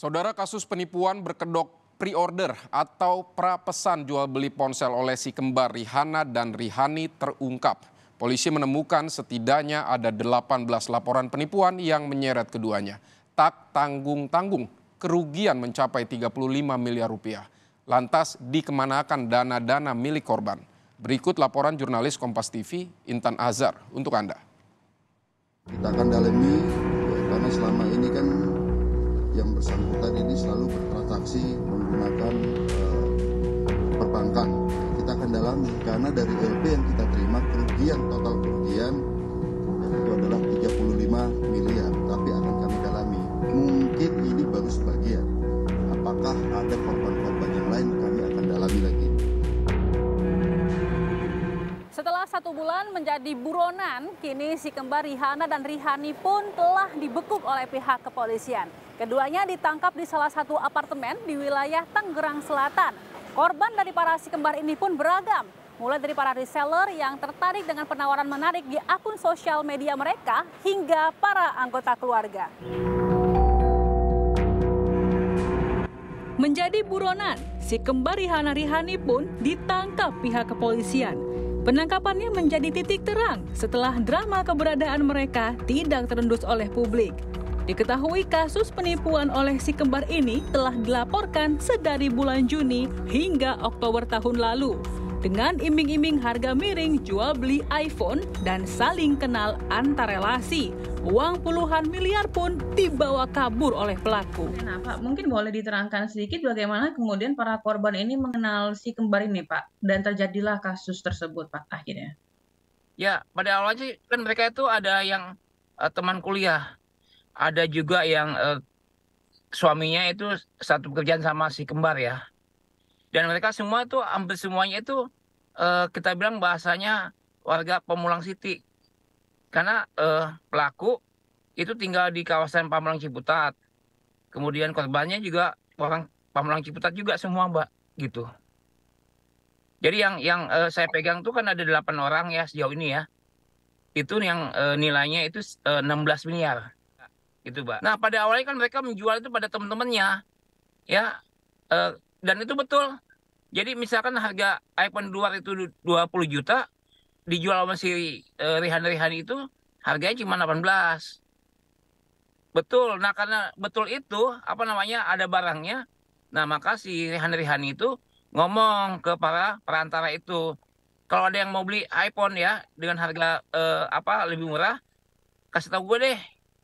Saudara, kasus penipuan berkedok pre-order atau prapesan jual beli ponsel oleh si kembar Rihanna dan Rihani terungkap. Polisi menemukan setidaknya ada 18 laporan penipuan yang menyeret keduanya. Tak tanggung-tanggung, kerugian mencapai 35 miliar rupiah. Lantas dikemanakan dana-dana milik korban? Berikut laporan jurnalis Kompas TV Intan Azhar untuk Anda. Kita akan dalami karena selama ini kan yang bersangkutan ini selalu bertransaksi menggunakan perbankan. Kita akan dalami karena dari LP yang kita terima total kerugian itu adalah 35 miliar, tapi akan kami dalami. Mungkin ini baru sebagian. Apakah ada korban-korban yang lain, kami akan dalami lagi. Setelah 1 bulan menjadi buronan, kini si kembar Rihanna dan Rihani pun telah dibekuk oleh pihak kepolisian. Keduanya ditangkap di salah satu apartemen di wilayah Tangerang Selatan. Korban dari para si kembar ini pun beragam, mulai dari para reseller yang tertarik dengan penawaran menarik di akun sosial media mereka hingga para anggota keluarga. Menjadi buronan, si kembar Rihanna Rihani pun ditangkap pihak kepolisian. Penangkapannya menjadi titik terang setelah drama keberadaan mereka tidak terendus oleh publik. Diketahui kasus penipuan oleh si kembar ini telah dilaporkan sedari bulan Juni hingga Oktober tahun lalu. Dengan iming-iming harga miring jual beli iPhone dan saling kenal antar relasi. Uang puluhan miliar pun dibawa kabur oleh pelaku. Nah, Pak, mungkin boleh diterangkan sedikit bagaimana kemudian para korban ini mengenal si kembar ini, Pak, dan terjadilah kasus tersebut, Pak, akhirnya. Ya, pada awalnya sih kan mereka itu ada yang teman kuliah, ada juga yang suaminya itu satu pekerjaan sama si kembar ya. Dan mereka semua itu hampir semuanya itu kita bilang bahasanya warga Pamulang City. Karena pelaku itu tinggal di kawasan Pamulang Ciputat. Kemudian korbannya juga orang Pamulang Ciputat juga semua, Mbak, gitu. Jadi yang saya pegang tuh kan ada 8 orang ya sejauh ini ya. Itu yang nilainya itu 16 miliar. Gitu, Mbak. Nah, pada awalnya kan mereka menjual itu pada teman-temannya. Ya. Dan itu betul. Jadi misalkan harga iPhone 2 itu 20 juta, dijual sama si Rihani itu harganya cuma 18. Betul. Nah, karena betul itu, ada barangnya. Nah, maka si Rihani itu ngomong ke para perantara itu. Kalau ada yang mau beli iPhone ya dengan harga lebih murah, kasih tahu gue deh.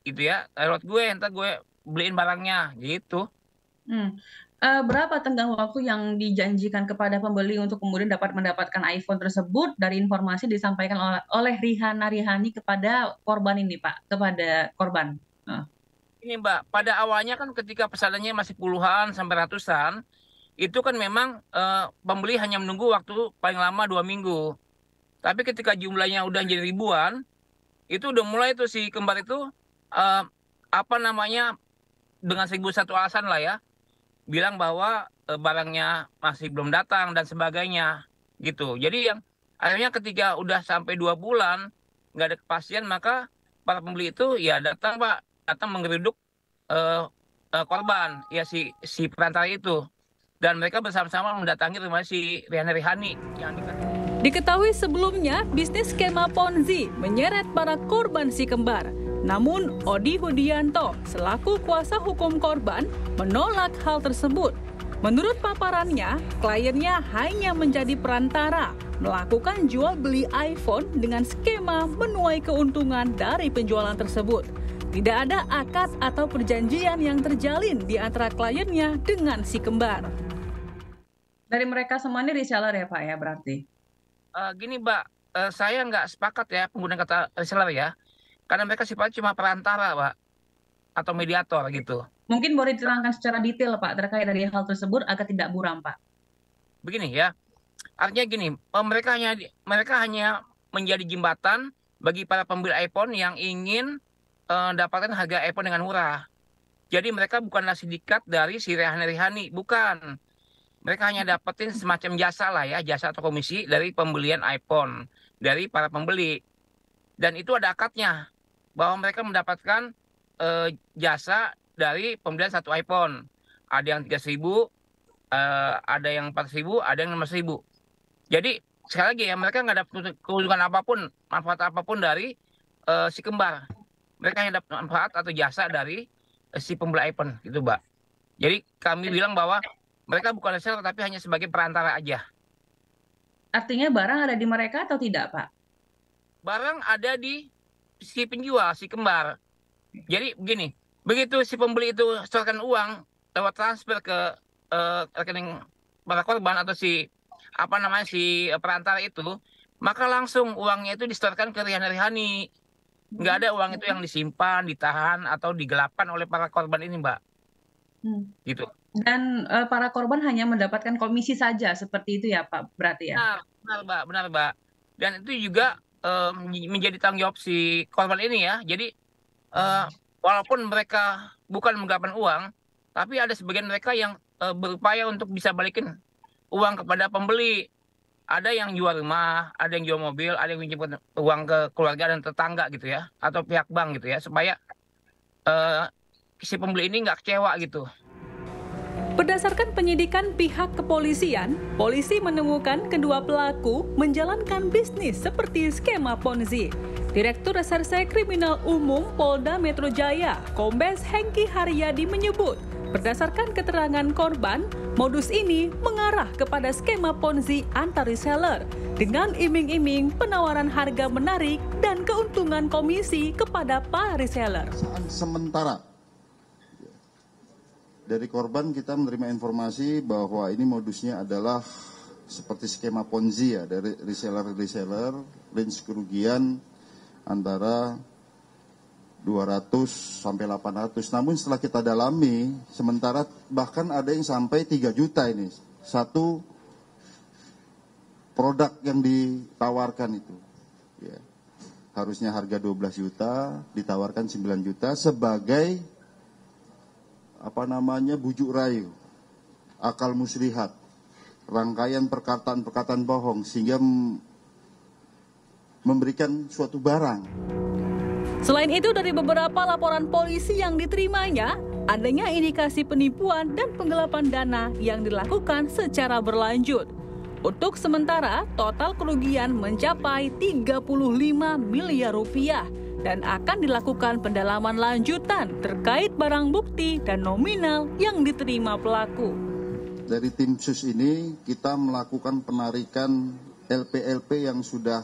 Gitu ya. Lewat gue, entar gue beliin barangnya gitu. Berapa tenggang waktu yang dijanjikan kepada pembeli untuk kemudian dapat mendapatkan iPhone tersebut dari informasi disampaikan oleh Rihanna Rihani kepada korban ini, Pak, kepada korban? Ini, Mbak, pada awalnya kan ketika pesanannya masih puluhan sampai ratusan, itu kan memang pembeli hanya menunggu waktu paling lama 2 minggu. Tapi ketika jumlahnya udah jadi ribuan, itu udah mulai tuh si kembar itu dengan 1001 alasan lah ya. Bilang bahwa barangnya masih belum datang dan sebagainya gitu. Jadi yang akhirnya ketika udah sampai 2 bulan nggak ada kepastian, maka para pembeli itu ya datang, Pak, datang menggeruduk korban ya si perantara itu, dan mereka bersama-sama mendatangi rumah si Rihani yang Diketahui sebelumnya bisnis skema Ponzi menyeret para korban si kembar. Namun Odi Hudianto selaku kuasa hukum korban menolak hal tersebut. Menurut paparannya, kliennya hanya menjadi perantara, melakukan jual beli iPhone dengan skema menuai keuntungan dari penjualan tersebut. Tidak ada akad atau perjanjian yang terjalin di antara kliennya dengan si kembar. Dari mereka semua ini reseller ya, Pak, ya berarti? Gini, Mbak, saya nggak sepakat ya penggunaan kata reseller ya. Karena mereka sifatnya cuma perantara, Pak, atau mediator gitu. Mungkin boleh diterangkan secara detail, Pak, terkait dari hal tersebut agar tidak buram, Pak. Begini ya, artinya gini, mereka hanya menjadi jembatan bagi para pembeli iPhone yang ingin dapatkan harga iPhone dengan murah. Jadi mereka bukanlah sindikat dari si Rihani, bukan. Mereka hanya dapetin semacam jasa lah ya, jasa atau komisi dari pembelian iPhone dari para pembeli. Dan itu ada akadnya, bahwa mereka mendapatkan jasa dari pembelian satu iPhone. Ada yang 3.000, ada yang 4.000, ada yang 5.000. Jadi sekali lagi ya, mereka nggak dapat keuntungan apapun, manfaat apapun dari si kembar. Mereka hanya dapat manfaat atau jasa dari si pembeli iPhone, gitu, Mbak. Jadi kami bilang bahwa mereka bukan reseller tapi hanya sebagai perantara aja. Artinya barang ada di mereka atau tidak, Pak? Barang ada di si penjual, si kembar. Jadi begini, begitu si pembeli itu setorkan uang lewat transfer ke rekening para korban atau si perantara itu, maka langsung uangnya itu disetorkan ke Rihani. Nggak ada uang itu yang disimpan, ditahan atau digelapkan oleh para korban ini, Mbak. Gitu. Dan para korban hanya mendapatkan komisi saja, seperti itu ya, Pak, berarti ya? Benar, Mbak. Dan itu juga menjadi tanggung jawab si korban ini ya. Jadi walaupun mereka bukan menggelapkan uang, tapi ada sebagian mereka yang berupaya untuk bisa balikin uang kepada pembeli. Ada yang jual rumah, ada yang jual mobil, ada yang pinjam uang ke keluarga dan tetangga gitu ya, atau pihak bank gitu ya, supaya si pembeli ini nggak kecewa gitu. Berdasarkan penyidikan pihak kepolisian, polisi menemukan kedua pelaku menjalankan bisnis seperti skema Ponzi. Direktur Reserse Kriminal Umum Polda Metro Jaya, Kombes Hengki Haryadi menyebut, berdasarkan keterangan korban, modus ini mengarah kepada skema Ponzi antar reseller dengan iming-iming penawaran harga menarik dan keuntungan komisi kepada para reseller. Sementara dari korban kita menerima informasi bahwa ini modusnya adalah seperti skema Ponzi ya, dari reseller, range kerugian antara 200 sampai 800. Namun setelah kita dalami, sementara bahkan ada yang sampai 3 juta ini. Satu produk yang ditawarkan itu. Ya. Harusnya harga 12 juta, ditawarkan 9 juta sebagai bujuk rayu, akal muslihat, rangkaian perkataan-perkataan bohong sehingga memberikan suatu barang. Selain itu, dari beberapa laporan polisi yang diterimanya, adanya indikasi penipuan dan penggelapan dana yang dilakukan secara berlanjut. Untuk sementara, total kerugian mencapai 35 miliar rupiah dan akan dilakukan pendalaman lanjutan terkait barang bukti dan nominal yang diterima pelaku. Dari tim sus ini kita melakukan penarikan LP-LP yang sudah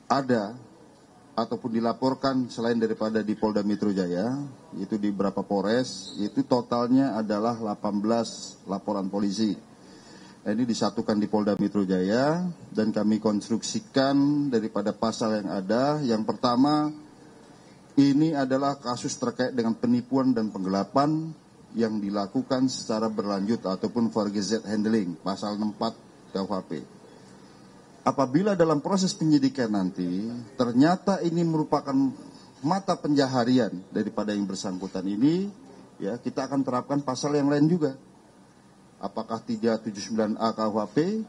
ada ataupun dilaporkan selain daripada di Polda Metro Jaya, itu di beberapa Polres, itu totalnya adalah 18 laporan polisi. Ini disatukan di Polda Metro Jaya dan kami konstruksikan daripada pasal yang ada. Yang pertama, ini adalah kasus terkait dengan penipuan dan penggelapan yang dilakukan secara berlanjut ataupun forgeset handling, pasal 64 KUHP. Apabila dalam proses penyidikan nanti ternyata ini merupakan mata pencaharian daripada yang bersangkutan ini, ya kita akan terapkan pasal yang lain juga. Apakah 379A KUHP,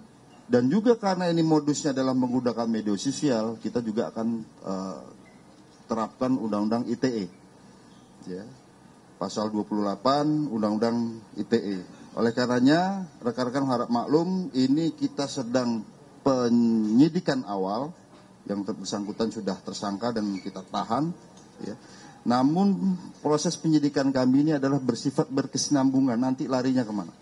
dan juga karena ini modusnya adalah menggunakan media sosial, kita juga akan terapkan Undang-Undang ITE, ya, pasal 28 Undang-Undang ITE. Oleh karenanya, rekan-rekan harap maklum, ini kita sedang penyidikan awal, yang bersangkutan sudah tersangka dan kita tahan, ya. Namun proses penyidikan kami ini adalah bersifat berkesinambungan, nanti larinya kemana?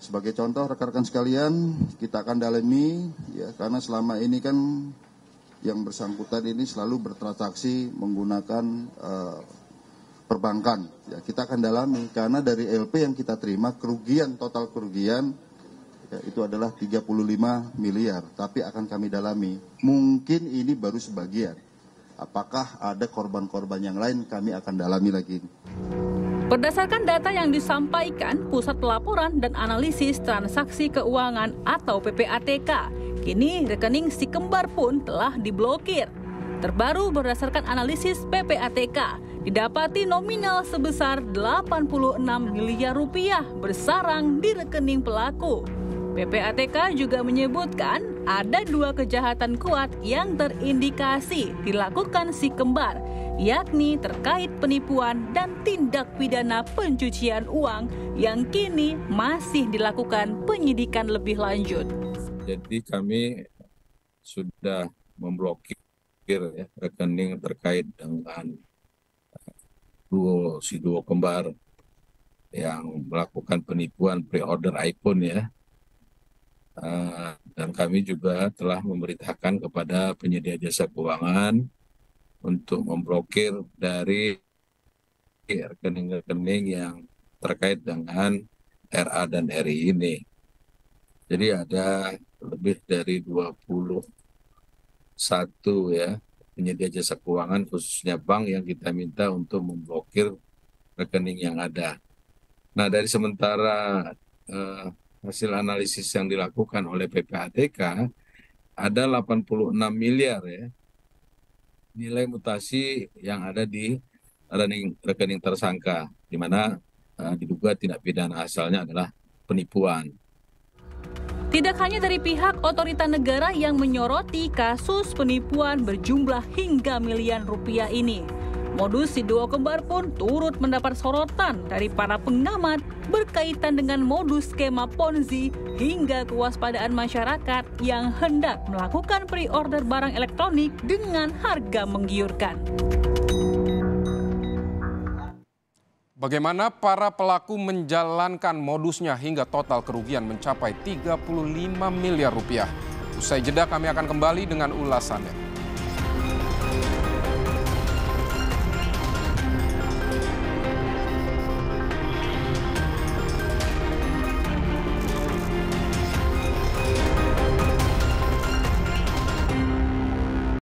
Sebagai contoh rekan-rekan sekalian, kita akan dalami ya, karena selama ini kan yang bersangkutan ini selalu bertransaksi menggunakan perbankan. Ya, kita akan dalami karena dari LP yang kita terima total kerugian ya, itu adalah 35 miliar, tapi akan kami dalami. Mungkin ini baru sebagian. Apakah ada korban-korban yang lain, kami akan dalami lagi. Berdasarkan data yang disampaikan Pusat Pelaporan dan Analisis Transaksi Keuangan atau PPATK, kini rekening si kembar pun telah diblokir. Terbaru berdasarkan analisis PPATK, didapati nominal sebesar 86 miliar rupiah bersarang di rekening pelaku. PPATK juga menyebutkan ada 2 kejahatan kuat yang terindikasi dilakukan si kembar, yakni terkait penipuan dan tindak pidana pencucian uang yang kini masih dilakukan penyidikan lebih lanjut. Jadi kami sudah memblokir ya, rekening terkait dengan si duo kembar yang melakukan penipuan pre-order iPhone ya. Dan kami juga telah memerintahkan kepada penyedia jasa keuangan untuk memblokir dari rekening-rekening yang terkait dengan RA dan RI ini. Jadi ada lebih dari 21 ya penyedia jasa keuangan khususnya bank yang kita minta untuk memblokir rekening yang ada. Nah, dari sementara hasil analisis yang dilakukan oleh PPATK ada 86 miliar ya nilai mutasi yang ada di rekening tersangka, di mana diduga tindak pidana asalnya adalah penipuan. Tidak hanya dari pihak otorita negara yang menyoroti kasus penipuan berjumlah hingga miliaran rupiah ini. Modus si duo kembar pun turut mendapat sorotan dari para pengamat berkaitan dengan modus skema Ponzi hingga kewaspadaan masyarakat yang hendak melakukan pre-order barang elektronik dengan harga menggiurkan. Bagaimana para pelaku menjalankan modusnya hingga total kerugian mencapai 35 miliar rupiah? Usai jeda kami akan kembali dengan ulasannya.